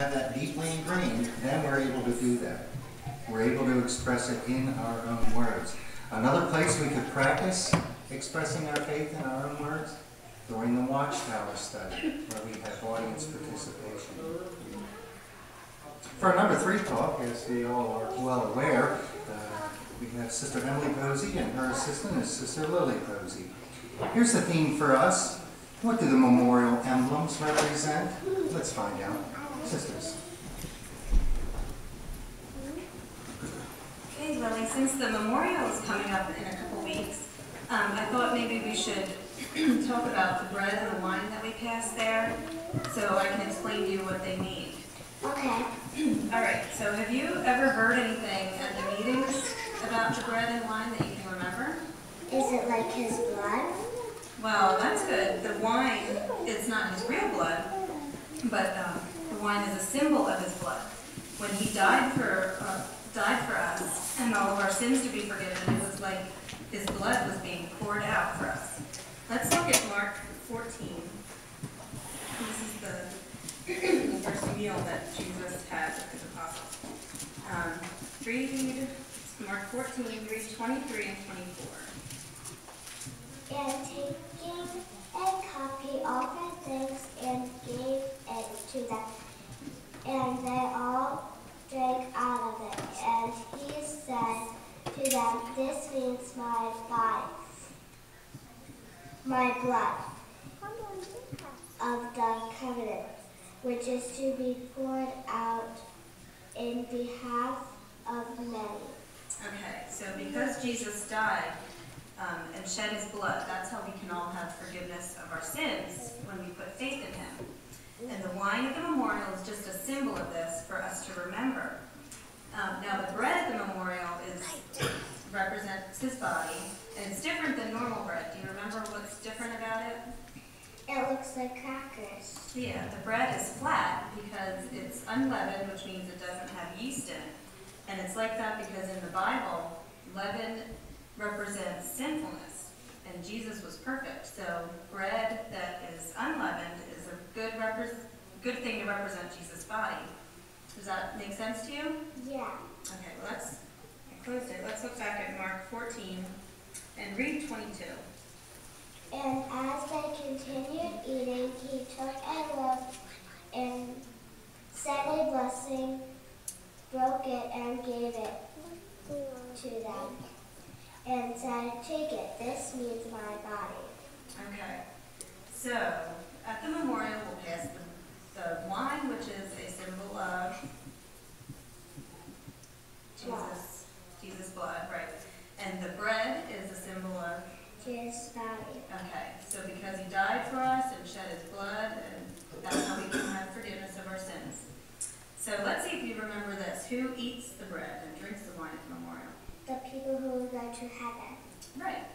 have that deeply ingrained, then we're able to do that. We're able to express it in our own words. Another place we could practice expressing our faith in our own words, during the Watchtower study, where we have audience participation. For our number 3 talk, as we all are well aware, we have Sister Emily Posey, and her assistant is Sister Lily Posey. Here's the theme for us. What do the memorial emblems represent? Let's find out. Sisters. Okay, Lily, since the memorial is coming up in a couple weeks, I thought maybe we should talk about the bread and the wine that we pass there, so I can explain to you what they mean. Okay. All right, so have you ever heard anything at the meetings about the bread and wine that you can remember? Is it like his blood? Well, that's good. The wine is not his real blood, but the wine is a symbol of his blood. When he died for us and all of our sins to be forgiven, it was like his blood was being poured out for us. Let's look at Mark 14. This is the first meal that Jesus had with his apostles. Read Mark 14, read 23 and 24. And taking a cup, he offered thanks and gave it to them. And they all drank out of it. And he said to them, "This means my body, my blood of the covenant, which is to be poured out in behalf of many." Okay, so because Jesus died and shed his blood, that's how we can all have forgiveness of our sins when we put faith in him. And the wine at the memorial is just a symbol of this for us to remember. Now the bread at the memorial represents his body, and it's different than normal bread. Do you remember what's different about it? It looks like crackers. Yeah, the bread is flat because it's unleavened, which means it doesn't have yeast in it. And it's like that because in the Bible, leaven represents sinfulness, and Jesus was perfect. So bread that is unleavened is a good thing to represent Jesus' body. Does that make sense to you? Yeah. Okay, well I closed it. Let's look back at Mark 14 and read 22. And as they continued eating, he took a loaf and said a blessing, broke it, and gave it to them, and said, "Take it, this means my body." Okay, so at the memorial we'll pass the wine, which is a symbol of Jesus' blood, right? And the bread is a symbol of Jesus' body. okay, so because he died for us and shed his blood, and that's how we can have forgiveness of our sins. So let's see if you remember this. Who eats the bread and drinks the wine at the memorial? The people who go to heaven. Right.